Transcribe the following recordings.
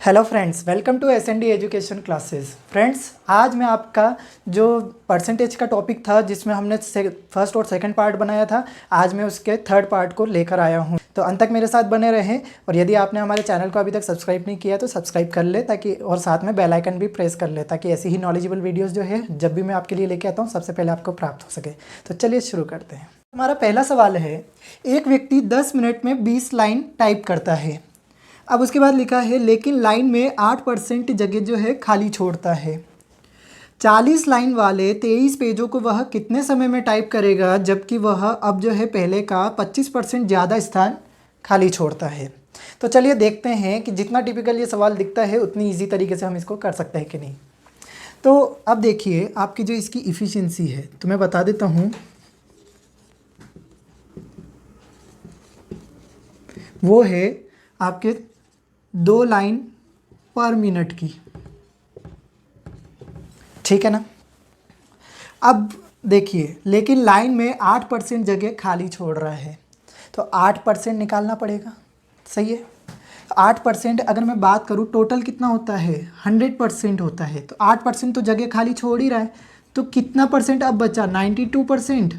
Hello friends, welcome to SND education classes. Friends, आज मैं आपका जो परसेंटेज का टॉपिक था जिसमें हमने फर्स्ट और सेकंड पार्ट बनाया था, आज मैं उसके थर्ड पार्ट को लेकर आया हूं। तो अंत तक मेरे साथ बने रहें और यदि आपने हमारे चैनल को अभी तक सब्सक्राइब नहीं किया तो सब्सक्राइब कर ले, ताकि और साथ में बेल आइकन भी प्रेस कर ले, ताकि ऐसी ही नॉलेजेबल वीडियोज़ जो है जब भी मैं आपके लिए लेके आता हूँ सबसे पहले आपको प्राप्त हो सके। तो चलिए शुरू करते हैं। हमारा पहला सवाल है, एक व्यक्ति 10 मिनट में 20 लाइन टाइप करता है। अब उसके बाद लिखा है लेकिन लाइन में 8% जगह जो है खाली छोड़ता है। 40 लाइन वाले 23 पेजों को वह कितने समय में टाइप करेगा, जबकि वह अब जो है पहले का 25% ज़्यादा स्थान खाली छोड़ता है। तो चलिए देखते हैं कि जितना टिपिकल ये सवाल दिखता है उतनी ईजी तरीके से हम इसको कर सकते हैं कि नहीं। तो अब देखिए आपकी जो इसकी इफ़िशियंसी है तो मैं बता देता हूँ, वो है आपके 2 लाइन पर मिनट की। ठीक है ना। अब देखिए लेकिन लाइन में 8% जगह खाली छोड़ रहा है, तो 8% निकालना पड़ेगा। सही है। 8% अगर मैं बात करूँ टोटल कितना होता है, 100% होता है। तो 8% तो जगह खाली छोड़ ही रहा है, तो कितना परसेंट अब बचा, 92%।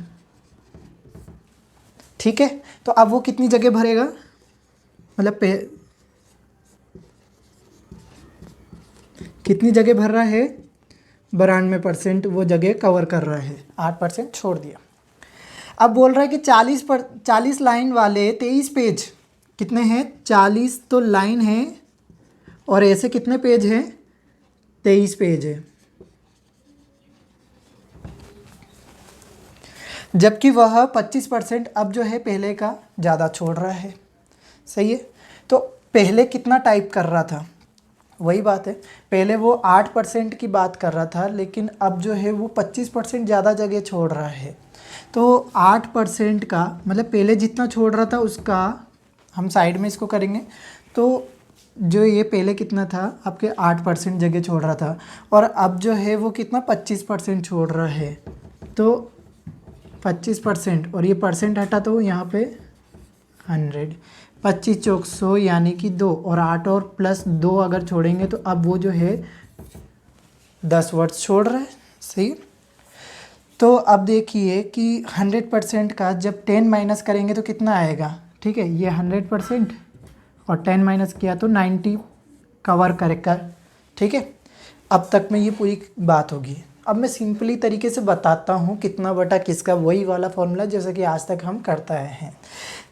ठीक है। तो अब वो कितनी जगह भरेगा, मतलब कितनी जगह भर रहा है, 92% वो जगह कवर कर रहा है, 8% छोड़ दिया। अब बोल रहा है कि 40 लाइन वाले 23 पेज कितने हैं, 40 तो लाइन है और ऐसे कितने पेज हैं, 23 पेज है, जबकि वह 25% अब जो है पहले का ज़्यादा छोड़ रहा है। सही है। तो पहले कितना टाइप कर रहा था, वही बात है, पहले वो 8% की बात कर रहा था, लेकिन अब जो है वो 25% ज़्यादा जगह छोड़ रहा है। तो 8% का मतलब पहले जितना छोड़ रहा था उसका हम साइड में इसको करेंगे, तो जो ये पहले कितना था आपके 8% जगह छोड़ रहा था, और अब जो है वो कितना 25% छोड़ रहा है। तो 25% और ये परसेंट हटा तो यहाँ पे 100, 25 चौक 100 यानी कि 2, और 8 और प्लस 2 अगर छोड़ेंगे तो अब वो जो है 10 वर्ड्स छोड़ रहा है। सही। तो अब देखिए कि 100% का जब 10 माइनस करेंगे तो कितना आएगा। ठीक है, ये 100% और 10 माइनस किया तो 90 कवर करेगा। ठीक है, अब तक में ये पूरी बात होगी। अब मैं सिंपली तरीके से बताता हूँ कितना बटा किसका, वही वाला फॉर्मूला जैसा कि आज तक हम करते आए हैं।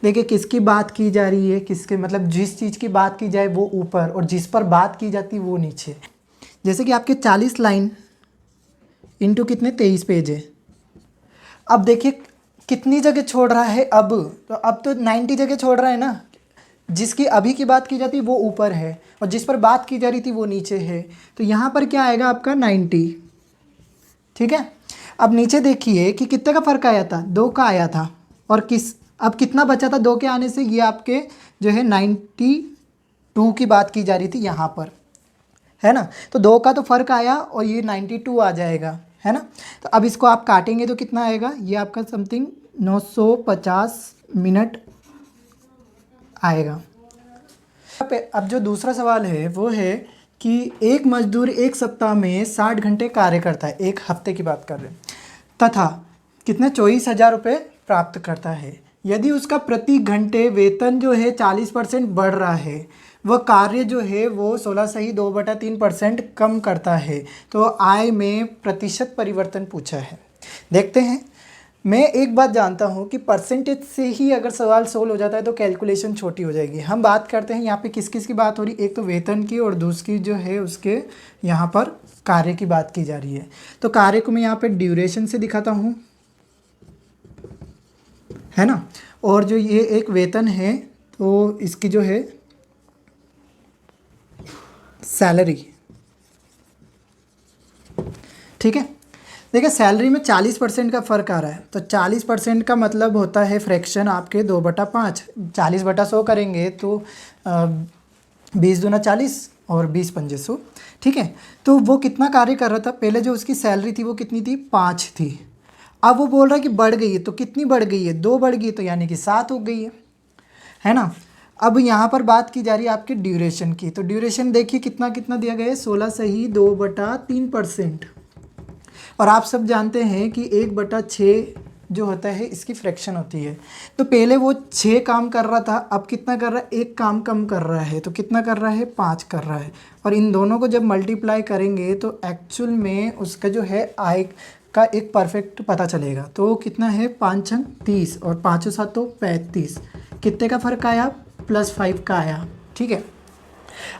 देखिए किसकी बात की जा रही है, किसके मतलब जिस चीज़ की बात की जाए वो ऊपर और जिस पर बात की जाती है वो नीचे। जैसे कि आपके 40 लाइन इंटू कितने 23 पेज है। अब देखिए कितनी जगह छोड़ रहा है, तो अब तो 90 जगह छोड़ रहा है ना। जिसकी अभी की बात की जाती है वो ऊपर है और जिस पर बात की जा रही थी वो नीचे है, तो यहाँ पर क्या आएगा आपका 90। ठीक है। अब नीचे देखिए कि कितने का फ़र्क आया था, 2 का आया था, और अब कितना बचा था 2 के आने से, ये आपके जो है 92 की बात की जा रही थी यहाँ पर, है ना। तो 2 का तो फ़र्क आया और ये 92 आ जाएगा, है ना। तो अब इसको आप काटेंगे तो कितना आएगा, ये आपका समथिंग 950 मिनट आएगा। अब जो दूसरा सवाल है वो है कि एक मजदूर एक सप्ताह में 60 घंटे कार्य करता है, एक हफ्ते की बात कर रहे हैं, तथा कितने 24,000 रुपये प्राप्त करता है। यदि उसका प्रति घंटे वेतन जो है 40% बढ़ रहा है, वह कार्य जो है वो 16 सही 2/3% कम करता है, तो आय में प्रतिशत परिवर्तन पूछा है। देखते हैं। मैं एक बात जानता हूँ कि परसेंटेज से ही अगर सवाल सोल्व हो जाता है तो कैलकुलेशन छोटी हो जाएगी। हम बात करते हैं यहाँ पे किस किस की बात हो रही, एक तो वेतन की और दूसरी जो है उसके यहाँ पर कार्य की बात की जा रही है। तो कार्य को मैं यहाँ पे ड्यूरेशन से दिखाता हूँ, है ना। और जो ये एक वेतन है तो इसकी जो है सैलरी। ठीक है। देखिए सैलरी में 40% का फ़र्क आ रहा है, तो 40% का मतलब होता है फ्रैक्शन आपके 2/5, 40/100 करेंगे तो 20 दूना 40 और 20 पंजे 100। ठीक है। तो वो कितना कार्य कर रहा था, पहले जो उसकी सैलरी थी वो कितनी थी, 5 थी। अब वो बोल रहा है कि बढ़ गई है, तो कितनी बढ़ गई है, 2 बढ़ गई है, तो यानी कि 7 हो गई है ना। अब यहाँ पर बात की जा रही है आपके ड्यूरेशन की, तो ड्यूरेशन देखिए कितना कितना दिया गया है, 16 सही 2/3%। और आप सब जानते हैं कि 1/6 जो होता है इसकी फ्रैक्शन होती है। तो पहले वो 6 काम कर रहा था, अब कितना कर रहा है, एक काम कम कर रहा है, तो कितना कर रहा है, 5 कर रहा है। और इन दोनों को जब मल्टीप्लाई करेंगे तो एक्चुअल में उसका जो है आय का एक परफेक्ट पता चलेगा। तो कितना है, 5 छंग 30 और 5 7 35, कितने का फ़र्क आया, +5 का आया। ठीक है,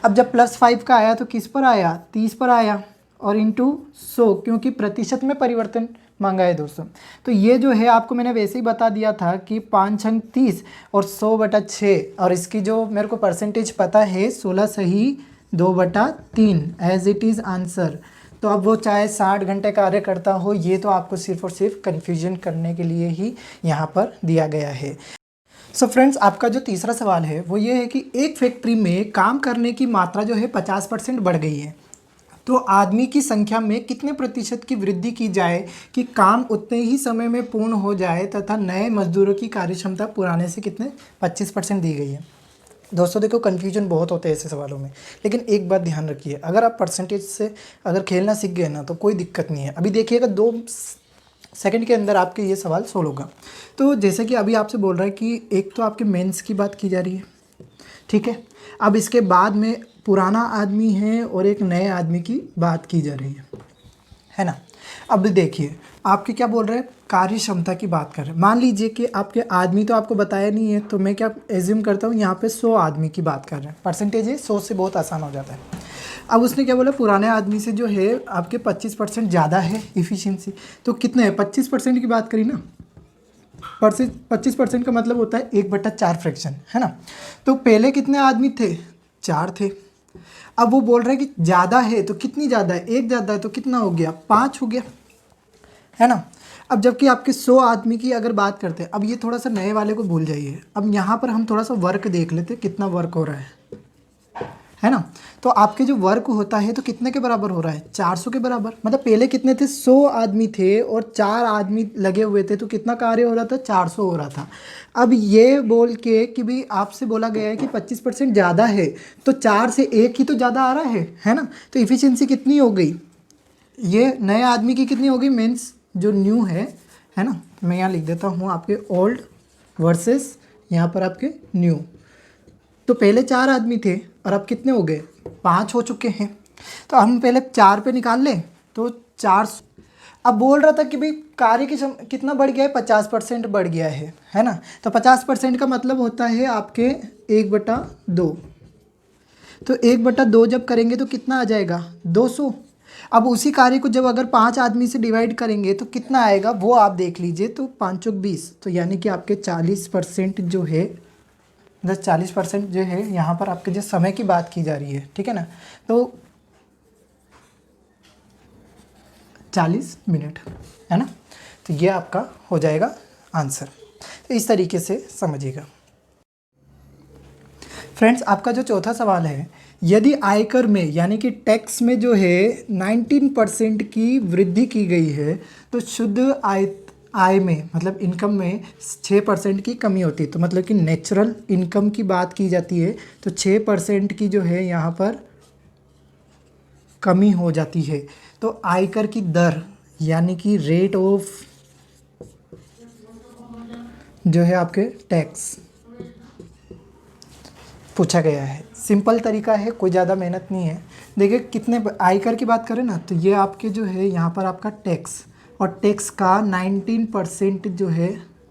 अब जब +5 का आया तो किस पर आया, 30 पर आया और इंटू 100, क्योंकि प्रतिशत में परिवर्तन मांगा है दोस्तों। तो ये जो है आपको मैंने वैसे ही बता दिया था कि 5 छंग 30 और 100/6, और इसकी जो मेरे को परसेंटेज पता है 16 सही 2/3 एज इट इज़ आंसर। तो अब वो चाहे 60 घंटे कार्य करता हो, ये तो आपको सिर्फ और सिर्फ कन्फ्यूजन करने के लिए ही यहाँ पर दिया गया है। सो फ्रेंड्स, आपका जो तीसरा सवाल है वो ये है कि एक फैक्ट्री में काम करने की मात्रा जो है 50% बढ़ गई है, तो आदमी की संख्या में कितने प्रतिशत की वृद्धि की जाए कि काम उतने ही समय में पूर्ण हो जाए तथा नए मजदूरों की कार्यक्षमता पुराने से कितने 25% दी गई है। दोस्तों देखो, कन्फ्यूजन बहुत होते हैं ऐसे सवालों में, लेकिन एक बात ध्यान रखिए, अगर आप परसेंटेज से अगर खेलना सीख गए ना तो कोई दिक्कत नहीं है। अभी देखिएगा 2 सेकंड के अंदर आपके ये सवाल सोल्व होगा। तो जैसे कि अभी आपसे बोल रहा है कि एक तो आपके मेंस की बात की जा रही है, ठीक है। अब इसके बाद में पुराना आदमी है और एक नए आदमी की बात की जा रही है ना। अब देखिए आपके क्या बोल रहे हैं, कार्य क्षमता की बात कर रहे हैं। मान लीजिए कि आपके आदमी तो आपको बताया नहीं है, तो मैं क्या एज्यूम करता हूँ, यहाँ पे 100 आदमी की बात कर रहे हैं, परसेंटेज है 100 से बहुत आसान हो जाता है। अब उसने क्या बोला, पुराने आदमी से जो है आपके 25% ज़्यादा है इफ़िशियंसी। तो कितने है, 25% की बात करी ना, 25% का मतलब होता है 1/4 फ्रैक्शन, है ना। तो पहले कितने आदमी थे, 4 थे। अब वो बोल रहे हैं कि ज़्यादा है, तो कितनी ज़्यादा है, 1 ज़्यादा है, तो कितना हो गया, 5 हो गया, है ना। अब जबकि आपके 100 आदमी की अगर बात करते हैं, अब ये थोड़ा सा नए वाले को भूल जाइए, अब यहाँ पर हम थोड़ा सा वर्क देख लेते हैं, कितना वर्क हो रहा है ना। तो आपके जो वर्क होता है तो कितने के बराबर हो रहा है, 400 के बराबर। मतलब पहले कितने थे, 100 आदमी थे और 4 आदमी लगे हुए थे, तो कितना कार्य हो रहा था, 400 हो रहा था। अब ये बोल के कि भाई आपसे बोला गया है कि 25% ज़्यादा है, तो 4 से 1 ही तो ज़्यादा आ रहा है ना। तो इफ़िशियंसी कितनी हो गई, ये नए आदमी की कितनी हो गई, मीन्स जो न्यू है ना। मैं यहाँ लिख देता हूँ आपके ओल्ड वर्सेस यहाँ पर आपके न्यू। तो पहले 4 आदमी थे और अब कितने हो गए, 5 हो चुके हैं। तो हम पहले 4 पे निकाल लें तो 4। अब बोल रहा था कि भाई कार्य की कितना बढ़ गया है, 50% बढ़ गया है ना। तो 50% का मतलब होता है आपके 1/2। तो 1/2 जब करेंगे तो कितना आ जाएगा, 200। अब उसी कार्य को जब अगर 5 आदमी से डिवाइड करेंगे तो कितना आएगा वो आप देख लीजिए। तो 5 चौक 20, तो यानी कि आपके 40% जो है, 40% जो है यहाँ पर आपके जो समय की बात की जा रही है, ठीक है ना। तो 40 मिनट, है ना। तो ये आपका हो जाएगा आंसर। तो इस तरीके से समझिएगा फ्रेंड्स। आपका जो चौथा सवाल है, यदि आयकर में यानी कि टैक्स में जो है 19% की वृद्धि की गई है, तो शुद्ध आय में मतलब इनकम में 6% की कमी होती है। तो मतलब कि नेचुरल इनकम की बात की जाती है, तो 6% की जो है यहाँ पर कमी हो जाती है। तो आयकर की दर यानी कि रेट ऑफ जो है आपके टैक्स पूछा गया है। सिंपल तरीका है, कोई ज़्यादा मेहनत नहीं है। देखिए कितने आयकर की बात करें ना, तो ये आपके जो है यहाँ पर आपका टैक्स, और टैक्स का 19% जो है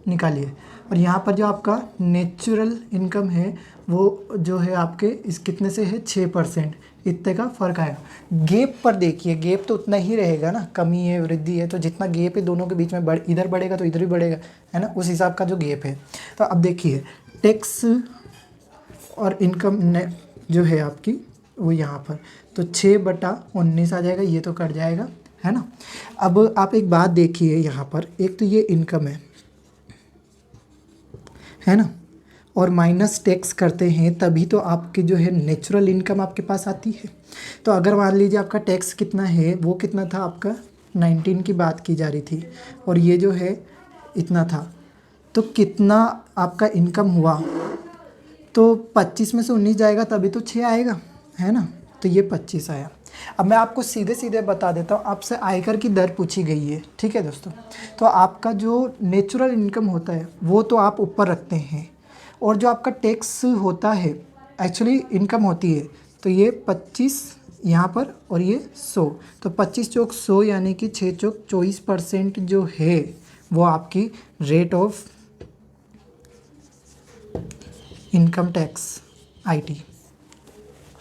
निकालिए, और यहाँ पर जो आपका नेचुरल इनकम है वो जो है आपके इस कितने से है, 6%। इतने का फ़र्क आएगा। गैप पर देखिए, गैप तो उतना ही रहेगा ना, कमी है वृद्धि है, तो जितना गैप है दोनों के बीच में इधर बढ़ेगा तो इधर भी बढ़ेगा, है ना, उस हिसाब का जो गैप है। तो अब देखिए टैक्स और इनकम जो है आपकी वो यहाँ पर, तो 6/19 आ जाएगा, ये तो कट जाएगा, है ना। अब आप एक बात देखिए यहाँ पर, एक तो ये इनकम है ना, और माइनस टैक्स करते हैं तभी तो आपकी जो है नेचुरल इनकम आपके पास आती है। तो अगर मान लीजिए आपका टैक्स कितना है, वो कितना था आपका 19 की बात की जा रही थी, और ये जो है इतना था, तो कितना आपका इनकम हुआ, तो 25 में से 19 जाएगा तभी तो 6 आएगा, है ना। तो ये 25 आया। अब मैं आपको सीधे सीधे बता देता हूँ, आपसे आयकर की दर पूछी गई है, ठीक है दोस्तों। तो आपका जो नेचुरल इनकम होता है वो तो आप ऊपर रखते हैं, और जो आपका टैक्स होता है, एक्चुअली इनकम होती है, तो ये 25 यहाँ पर और ये 100, तो 25 चौक 100 यानी कि 6 चौक 24% जो है वो आपकी rate of income tax IT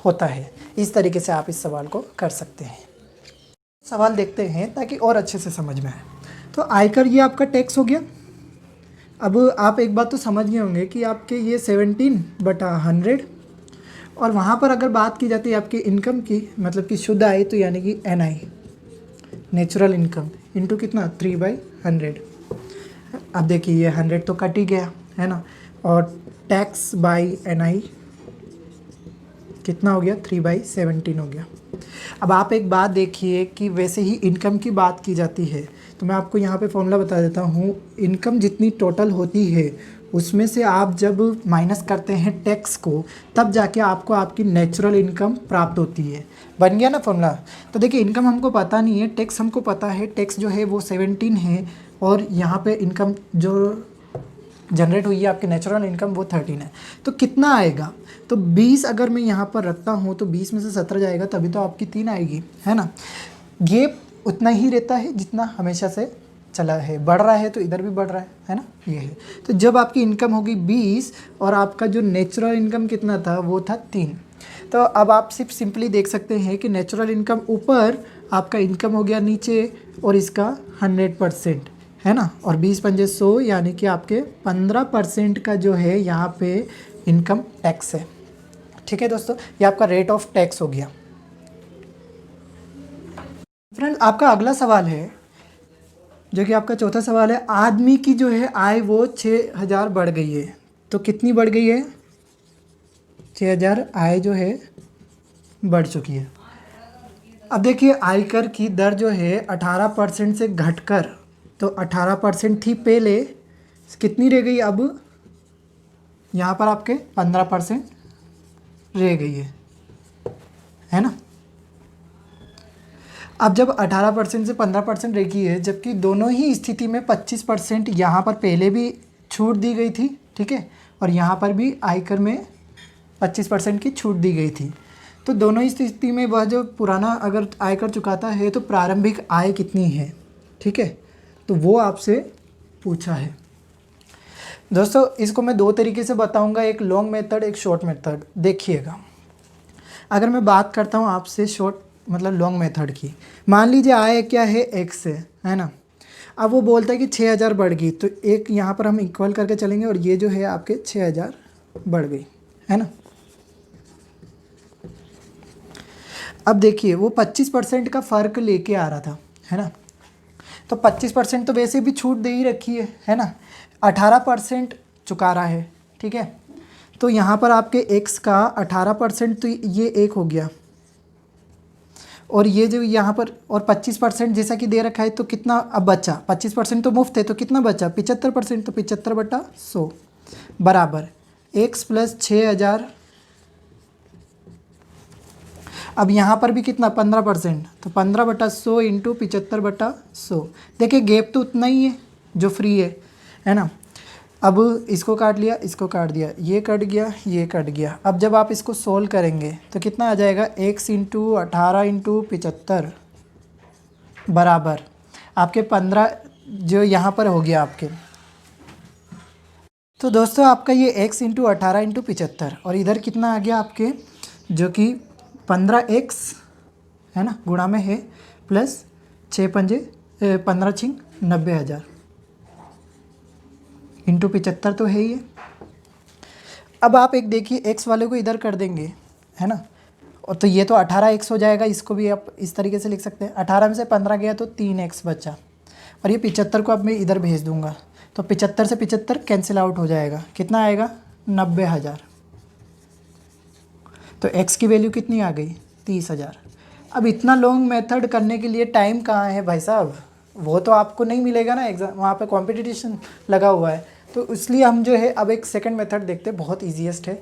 होता है। इस तरीके से आप इस सवाल को कर सकते हैं। सवाल देखते हैं ताकि और अच्छे से समझ में आए। तो आयकर ये आपका टैक्स हो गया। अब आप एक बात तो समझ गए होंगे कि आपके ये 17/100, और वहाँ पर अगर बात की जाती है आपकी इनकम की, मतलब कि शुद्ध आय, तो यानी कि NI नेचुरल इनकम इंटू कितना 3/100। अब देखिए ये 100 तो कट ही गया, है ना, और टैक्स बाई NI कितना हो गया 3/17 हो गया। अब आप एक बात देखिए कि वैसे ही इनकम की बात की जाती है, तो मैं आपको यहाँ पे फॉर्मूला बता देता हूँ। इनकम जितनी टोटल होती है उसमें से आप जब माइनस करते हैं टैक्स को, तब जाके आपको आपकी नेचुरल इनकम प्राप्त होती है। बन गया ना फॉर्मूला। तो देखिए इनकम हमको पता नहीं है, टैक्स हमको पता है। टैक्स जो है वो 17 है, और यहाँ पे इनकम जो जनरेट हुई है आपकी नेचुरल इनकम वो 13 है। तो कितना आएगा, तो 20 अगर मैं यहाँ पर रखता हूँ तो 20 में से 17 जाएगा, तभी तो आपकी 3 आएगी, है ना। गेप उतना ही रहता है जितना हमेशा से चला है, बढ़ रहा है तो इधर भी बढ़ रहा है ना, ये है। तो जब आपकी इनकम होगी 20 और आपका जो नेचुरल इनकम कितना था वो था 3, तो अब आप सिर्फ सिंपली देख सकते हैं कि नेचुरल इनकम ऊपर, आपका इनकम हो गया नीचे, और इसका 100%, है ना, और 20 पंजे 100 यानी कि आपके 15% का जो है यहाँ पे इनकम टैक्स है। ठीक है दोस्तों, ये आपका रेट ऑफ टैक्स हो गया। फ्रेंड आपका अगला सवाल है, जो कि आपका चौथा सवाल है। आदमी की जो है आय वो 6000 बढ़ गई है, तो कितनी बढ़ गई है 6000 आय जो है बढ़ चुकी है। अब देखिए आयकर की दर जो है 18% से घटकर, तो 18% थी पहले, कितनी रह गई अब यहाँ पर आपके 15% रह गई है ना। अब जब 18% से 15% रह गई है, जबकि दोनों ही स्थिति में 25% यहाँ पर पहले भी छूट दी गई थी, ठीक है, और यहाँ पर भी आयकर में 25% की छूट दी गई थी। तो दोनों ही स्थिति में वह जो पुराना अगर आयकर चुकाता है तो प्रारंभिक आय कितनी है, ठीक है, तो वो आपसे पूछा है। दोस्तों इसको मैं दो तरीके से बताऊंगा, एक लॉन्ग मेथड, एक शॉर्ट मेथड। देखिएगा, अगर मैं बात करता हूँ आपसे शॉर्ट मतलब लॉन्ग मेथड की, मान लीजिए आय क्या है x है ना। अब वो बोलता है कि 6000 बढ़ गई, तो एक यहाँ पर हम इक्वल करके चलेंगे, और ये जो है आपके 6000 बढ़ गई, है ना। अब देखिए वो 25% का फ़र्क लेके आ रहा था, है ना, तो 25% तो वैसे भी छूट दे ही रखी है ना। 18% चुका रहा है, ठीक है, तो यहाँ पर आपके x का 18%, तो ये एक हो गया, और ये जो यहाँ पर और 25% जैसा कि दे रखा है, तो कितना अब बचा, 25% तो मुफ्त है, तो कितना बचा 75%, तो 75/100 बराबर x प्लस 6000। अब यहाँ पर भी कितना 15%, तो 15/100 इंटू 75/100। देखिए गैप तो उतना ही है जो फ्री है ना। अब इसको काट लिया, इसको काट दिया, ये कट गया, ये कट गया। अब जब आप इसको सोल्व करेंगे तो कितना आ जाएगा, x इंटू 18 इंटू 75 बराबर आपके 15 जो यहाँ पर हो गया आपके। तो दोस्तों आपका ये x इंटू 18 इंटू 75, और इधर कितना आ गया आपके, जो कि 15x है ना, गुणा में है, प्लस 6 पंजे 15 छिंग 90,000 इंटू 75 तो है ही है। अब आप एक देखिए x वाले को इधर कर देंगे, है ना, और तो ये तो 18x हो जाएगा। इसको भी आप इस तरीके से लिख सकते हैं, 18 में से 15 गया तो 3x बचा, और ये 75 को अब मैं इधर भेज दूंगा, तो 75 से 75 कैंसिल आउट हो जाएगा, कितना आएगा 90,000। तो x की वैल्यू कितनी आ गई 30,000। अब इतना लॉन्ग मेथड करने के लिए टाइम कहाँ है भाई साहब, वो तो आपको नहीं मिलेगा ना एग्ज़ाम, वहाँ पे कंपटीशन लगा हुआ है। तो इसलिए हम जो है अब एक सेकंड मेथड देखते हैं, बहुत ईजीएस्ट है।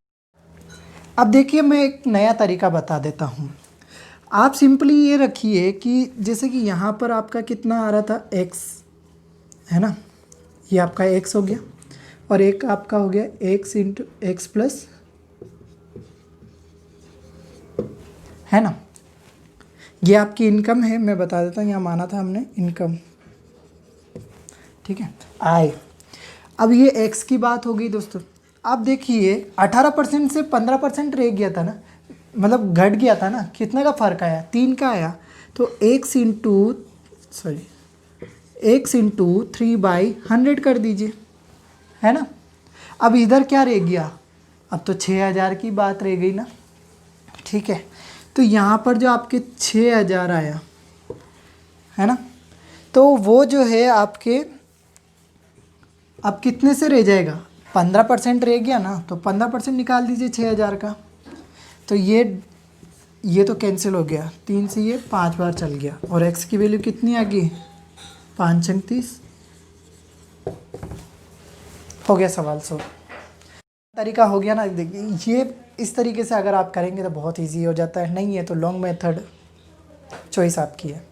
अब देखिए मैं एक नया तरीका बता देता हूँ। आप सिंपली ये रखिए कि जैसे कि यहाँ पर आपका कितना आ रहा था x, है ना, ये आपका x हो गया और एक आपका हो गया x इंटू एक्स प्लस, है ना, ये आपकी इनकम है। मैं बता देता हूँ, यहाँ माना था हमने इनकम, ठीक है, आय। अब ये x की बात हो गई दोस्तों। आप देखिए 18% से 15% रह गया था ना, मतलब घट गया था ना, कितने का फ़र्क आया, 3 का आया। तो x इंटू 3/100 कर दीजिए, है ना। अब इधर क्या रह गया, अब तो 6000 की बात रह गई ना, ठीक है। तो यहाँ पर जो आपके 6000 आया, है ना, तो वो जो है आपके अब कितने से रह जाएगा, 15% रह गया ना, तो 15% निकाल दीजिए 6000 का। तो ये तो कैंसिल हो गया, 3 से ये 5 बार चल गया और x की वैल्यू कितनी आ गई, 5 × 30 हो गया सवाल सॉल्व। तरीका हो गया ना। देखिए ये इस तरीके से अगर आप करेंगे तो बहुत इजी हो जाता है, नहीं है तो लॉन्ग मेथड चॉइस आपकी है।